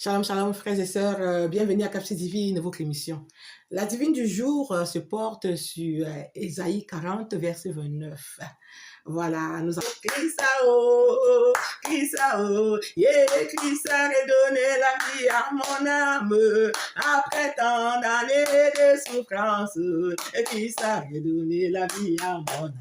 Shalom, shalom, frères et sœurs, bienvenue à Capsule Divine, votre émission. La divine du jour se porte sur Ésaïe 40, verset 29. Voilà, nous avons Christ a redonné la vie à mon âme, après tant d'années de souffrance, Christ a redonné la vie à mon âme.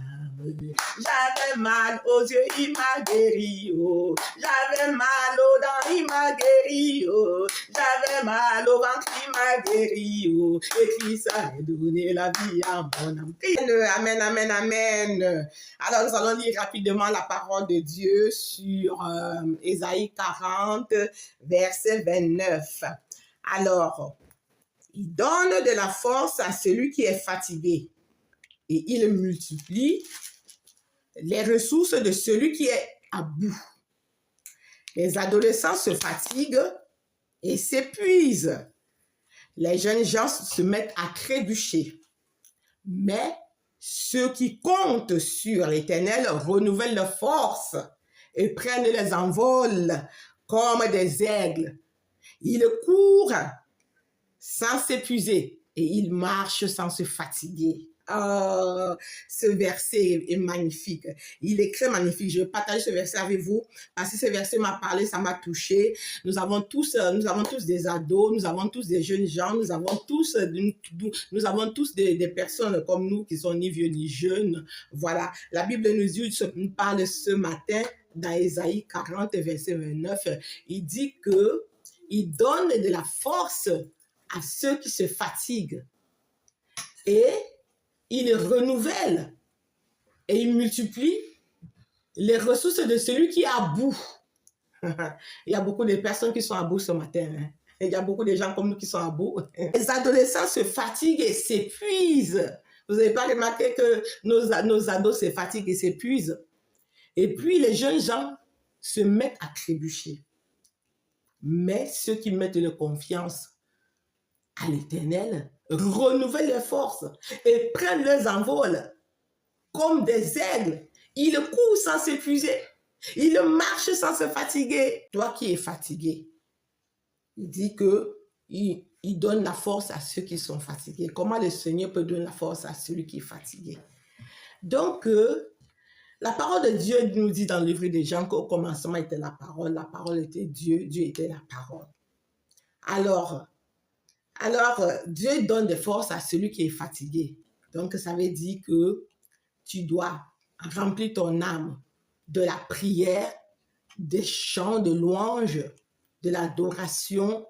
J'avais mal aux yeux, il m'a guéri, oh. J'avais mal aux dents, il m'a guéri, oh. J'avais mal au ventre, il m'a guéri, oh. Et Christ a donné la vie à mon âme. Amen, amen, amen. Alors, nous allons lire rapidement la parole de Dieu sur Ésaïe 40, verset 29. Alors, il donne de la force à celui qui est fatigué et il multiplie les ressources de celui qui est à bout. Les adolescents se fatiguent et s'épuisent. Les jeunes gens se mettent à trébucher. Mais ceux qui comptent sur l'Éternel renouvellent leurs forces et prennent les envols comme des aigles. Ils courent sans s'épuiser et ils marchent sans se fatiguer. Oh, ce verset est magnifique. Il est très magnifique. Je vais partager ce verset avec vous parce que ce verset m'a parlé, ça m'a touché. Nous avons tous des ados, nous avons tous des jeunes gens, nous avons tous des personnes comme nous qui sont ni vieux ni jeunes. Voilà. La Bible nous parle ce matin dans Ésaïe 40, verset 29. Il dit que il donne de la force à ceux qui se fatiguent et il renouvelle et il multiplie les ressources de celui qui est à bout. Il y a beaucoup de personnes qui sont à bout ce matin. Hein? Il y a beaucoup de gens comme nous qui sont à bout. Les adolescents se fatiguent et s'épuisent. Vous n'avez pas remarqué que nos ados se fatiguent et s'épuisent. Et puis les jeunes gens se mettent à trébucher. Mais ceux qui mettent leur confiance à l'Éternel renouvellent leurs forces et prennent leurs envols comme des aigles. Ils courent sans s'épuiser. Ils marchent sans se fatiguer. Toi qui es fatigué, il dit que il donne la force à ceux qui sont fatigués. Comment le Seigneur peut donner la force à celui qui est fatigué? Donc, la parole de Dieu nous dit dans le livre des Jean qu'au commencement était la parole était Dieu, Dieu était la parole. Alors, Dieu donne des forces à celui qui est fatigué. Donc, ça veut dire que tu dois remplir ton âme de la prière, des chants de louange, de l'adoration,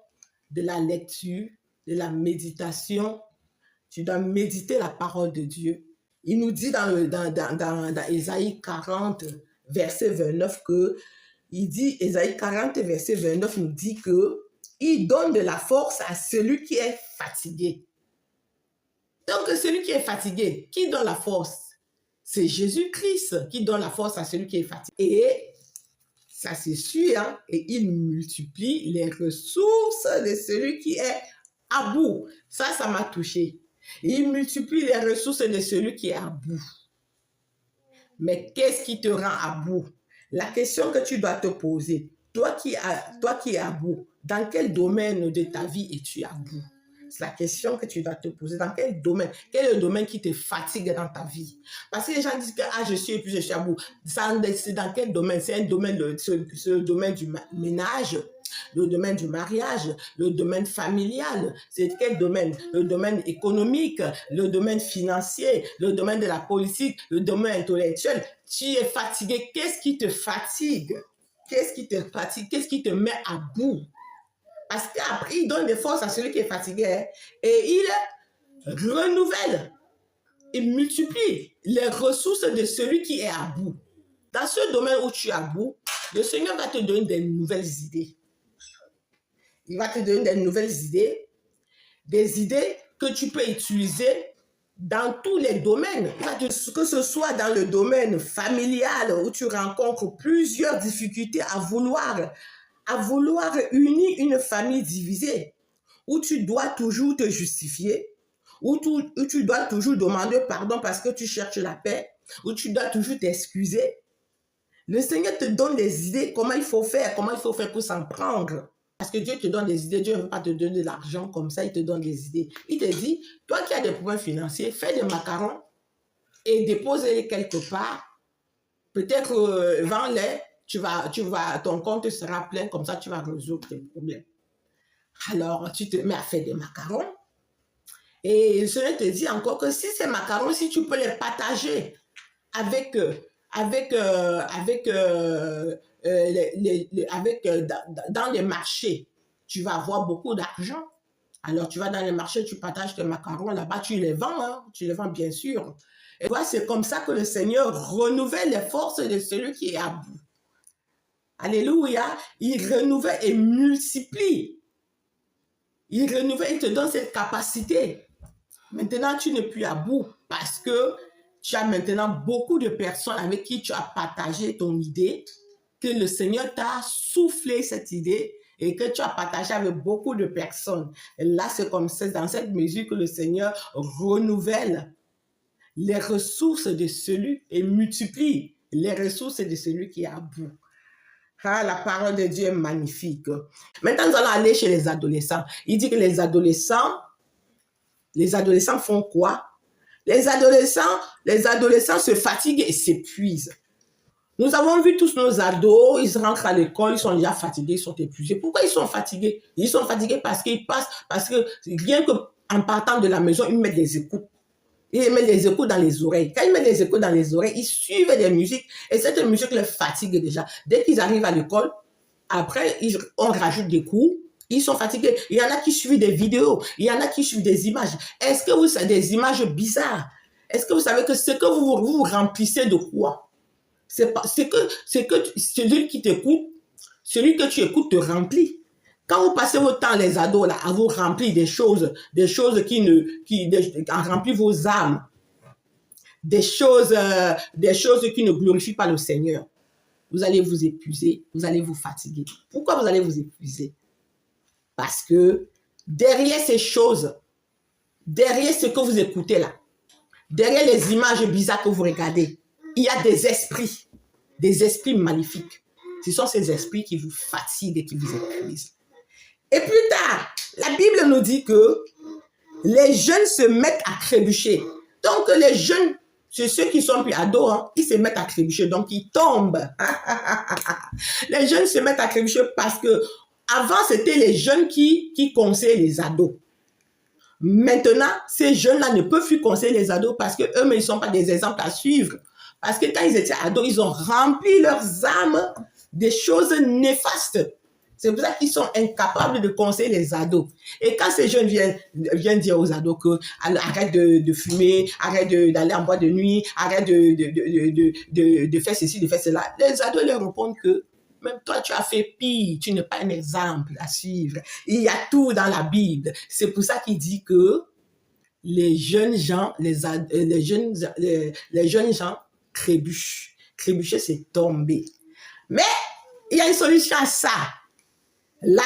de la lecture, de la méditation. Tu dois méditer la parole de Dieu. Il nous dit dans Ésaïe 40, verset 29, Ésaïe 40, verset 29 nous dit que il donne de la force à celui qui est fatigué. Donc, celui qui est fatigué, qui donne la force? C'est Jésus-Christ qui donne la force à celui qui est fatigué. Et ça, c'est sûr, hein? Et il multiplie les ressources de celui qui est à bout. Ça m'a touché. Il multiplie les ressources de celui qui est à bout. Mais qu'est-ce qui te rend à bout? La question que tu dois te poser, toi qui es à bout, dans quel domaine de ta vie es-tu à bout? C'est la question que tu dois te poser. Dans quel domaine? Quel est le domaine qui te fatigue dans ta vie? Parce que les gens disent que je suis épuisé, je suis à bout. C'est dans quel domaine? C'est un domaine, le domaine du ménage, le domaine du mariage, le domaine familial. C'est quel domaine? Le domaine économique, le domaine financier, le domaine de la politique, le domaine intellectuel. Tu es fatigué. Qu'est-ce qui te fatigue? Qu'est-ce qui te fatigue? Qu'est-ce qui te met à bout? Parce qu'après, il donne des forces à celui qui est fatigué, hein, et il renouvelle, il multiplie les ressources de celui qui est à bout. Dans ce domaine où tu es à bout, le Seigneur va te donner des nouvelles idées. Il va te donner des nouvelles idées, des idées que tu peux utiliser dans tous les domaines. Que ce soit dans le domaine familial où tu rencontres plusieurs difficultés à vouloir unir une famille divisée, où tu dois toujours te justifier, où tu dois toujours demander pardon parce que tu cherches la paix, où tu dois toujours t'excuser. Le Seigneur te donne des idées, comment il faut faire pour s'en prendre. Parce que Dieu te donne des idées. Dieu ne veut pas te donner de l'argent comme ça, il te donne des idées. Il te dit, toi qui as des problèmes financiers, fais des macarons et dépose-les quelque part. Peut-être vends-les, ton compte sera plein, comme ça tu vas résoudre tes problèmes. Alors, tu te mets à faire des macarons. Et je te dis encore que si ces macarons, si tu peux les partager avec dans les marchés, tu vas avoir beaucoup d'argent. Alors, tu vas dans les marchés, tu partages tes macarons là-bas, tu les vends, hein, tu les vends bien sûr. Et voilà, c'est comme ça que le Seigneur renouvelle les forces de celui qui est à bout. Alléluia, il renouvelle et multiplie. Il renouvelle, il te donne cette capacité. Maintenant, tu n'es plus à bout parce que tu as maintenant beaucoup de personnes avec qui tu as partagé ton idée, que le Seigneur t'a soufflé cette idée et que tu as partagé avec beaucoup de personnes. Et là, c'est comme ça, dans cette mesure que le Seigneur renouvelle les ressources de celui et multiplie les ressources de celui qui est à bout. Ah, la parole de Dieu est magnifique. Maintenant, nous allons aller chez les adolescents. Il dit que les adolescents font quoi? Les adolescents se fatiguent et s'épuisent. Nous avons vu tous nos ados, ils rentrent à l'école, ils sont déjà fatigués, ils sont épuisés. Pourquoi ils sont fatigués? Ils sont fatigués parce que rien qu'en partant de la maison, ils mettent des écoutes. Ils mettent des écoutes dans les oreilles. Quand ils mettent des écoutes dans les oreilles, ils suivent des musiques et cette musique les fatigue déjà. Dès qu'ils arrivent à l'école, après, on rajoute des cours. Ils sont fatigués. Il y en a qui suivent des vidéos. Il y en a qui suivent des images. Est-ce que vous savez des images bizarres? Est-ce que vous savez que ce que vous remplissez de quoi? C'est que celui qui t'écoute, celui que tu écoutes te remplit. Quand vous passez votre temps, les ados, là, à vous remplir des choses qui remplissent vos âmes, des choses qui ne glorifient pas le Seigneur, vous allez vous épuiser, vous allez vous fatiguer. Pourquoi vous allez vous épuiser? Parce que derrière ces choses, derrière ce que vous écoutez là, derrière les images bizarres que vous regardez, il y a des esprits maléfiques. Ce sont ces esprits qui vous fatiguent et qui vous épuisent. Et plus tard, la Bible nous dit que les jeunes se mettent à trébucher. Donc les jeunes, c'est ceux qui sont plus ados, hein, ils se mettent à trébucher, donc ils tombent. Les jeunes se mettent à trébucher parce que avant, c'était les jeunes qui conseillent les ados. Maintenant, ces jeunes-là ne peuvent plus conseiller les ados parce qu'eux, mais ils ne sont pas des exemples à suivre. Parce que quand ils étaient ados, ils ont rempli leurs âmes des choses néfastes. C'est pour ça qu'ils sont incapables de conseiller les ados. Et quand ces jeunes viennent dire aux ados que arrête de fumer, arrête d'aller en boîte de nuit, arrête de faire ceci, de faire cela, les ados leur répondent que même toi, tu as fait pire, tu n'es pas un exemple à suivre. Il y a tout dans la Bible. C'est pour ça qu'il dit que les jeunes gens, les jeunes gens trébuchent. Trébucher, c'est tomber. Mais il y a une solution à ça. Il y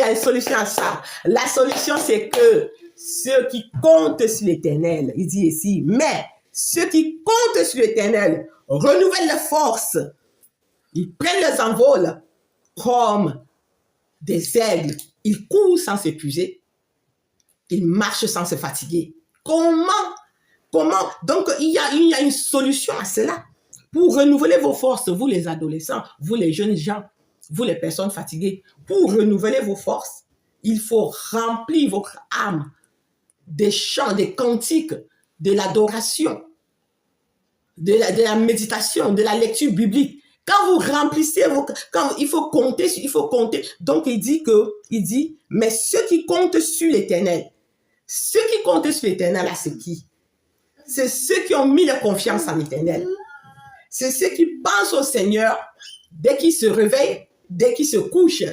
a une solution à ça. La solution, c'est que ceux qui comptent sur l'Éternel, il dit ici, mais ceux qui comptent sur l'Éternel renouvellent leurs forces. Ils prennent les envols comme des aigles. Ils courent sans s'épuiser. Ils marchent sans se fatiguer. Comment? Donc, il y a une solution à cela. Pour renouveler vos forces, vous les adolescents, vous les jeunes gens, vous les personnes fatiguées, pour renouveler vos forces, il faut remplir votre âme des chants, des cantiques, de l'adoration, de la méditation, de la lecture biblique. Quand vous remplissez il faut compter. Donc il dit, mais ceux qui comptent sur l'Éternel, là, c'est qui? C'est ceux qui ont mis leur confiance en l'Éternel. C'est ceux qui pensent au Seigneur dès qu'ils se réveillent, dès qu'ils se couchent.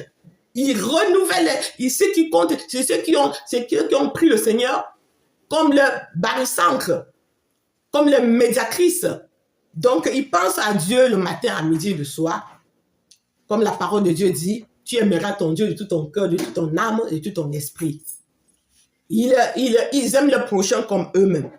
Ils renouvellent. Ceux qui comptent, c'est ceux qui ont pris le Seigneur comme le barycentre, comme le médiatrice. Donc, ils pensent à Dieu le matin, à midi et le soir. Comme la parole de Dieu dit, tu aimeras ton Dieu de tout ton cœur, de toute ton âme et de tout ton esprit. Ils aiment le prochain comme eux-mêmes.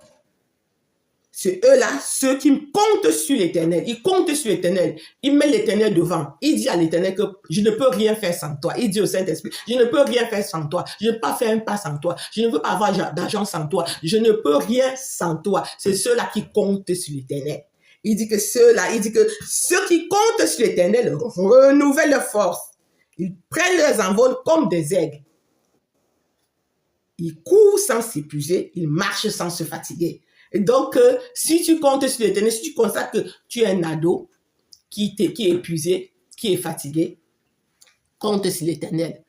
C'est eux-là, ceux qui comptent sur l'Éternel. Ils comptent sur l'Éternel. Ils mettent l'Éternel devant. Il dit à l'Éternel que je ne peux rien faire sans toi. Il dit au Saint-Esprit, je ne peux rien faire sans toi. Je ne peux pas faire un pas sans toi. Je ne veux pas avoir d'argent sans toi. Je ne peux rien sans toi. C'est ceux-là qui comptent sur l'Éternel. Il dit que ceux qui comptent sur l'Éternel renouvellent leur force. Ils prennent leurs envols comme des aigles. Ils courent sans s'épuiser. Ils marchent sans se fatiguer. Et donc, si tu comptes sur l'Éternel, si tu constates que tu es un ado qui est épuisé, qui est fatigué, compte sur l'Éternel.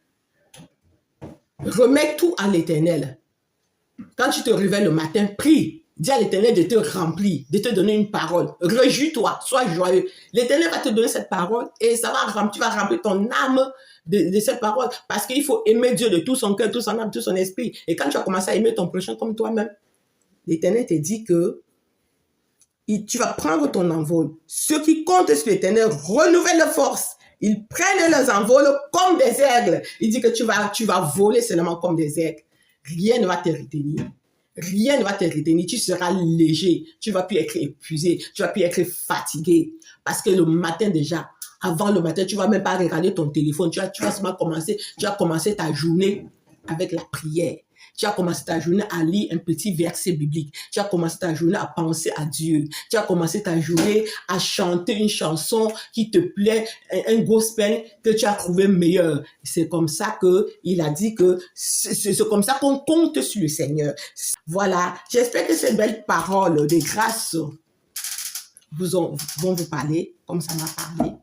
Remets tout à l'Éternel. Quand tu te réveilles le matin, prie. Dis à l'Éternel de te remplir, de te donner une parole. Réjouis-toi, sois joyeux. L'Éternel va te donner cette parole et tu vas remplir ton âme de cette parole. Parce qu'il faut aimer Dieu de tout son cœur, tout son âme, tout son esprit. Et quand tu vas commencer à aimer ton prochain comme toi-même, l'Éternel te dit que tu vas prendre ton envol. Ceux qui comptent sur l'Éternel renouvellent leur force. Ils prennent leurs envols comme des aigles. Il dit que tu vas voler seulement comme des aigles. Rien ne va te retenir. Rien ne va te retenir. Tu seras léger. Tu ne vas plus être épuisé. Tu ne vas plus être fatigué. Parce que le matin déjà, avant le matin, tu ne vas même pas regarder ton téléphone. Tu vas seulement commencer ta journée avec la prière. Tu as commencé ta journée à lire un petit verset biblique. Tu as commencé ta journée à penser à Dieu. Tu as commencé ta journée à chanter une chanson qui te plaît, un gospel que tu as trouvé meilleur. C'est comme ça qu'il a dit que c'est comme ça qu'on compte sur le Seigneur. Voilà. J'espère que ces belles paroles de grâce vont vous parler comme ça m'a parlé.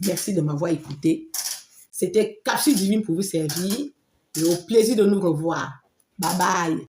Merci de m'avoir écouté. C'était Capsule Divine pour vous servir et au plaisir de nous revoir. Bye bye.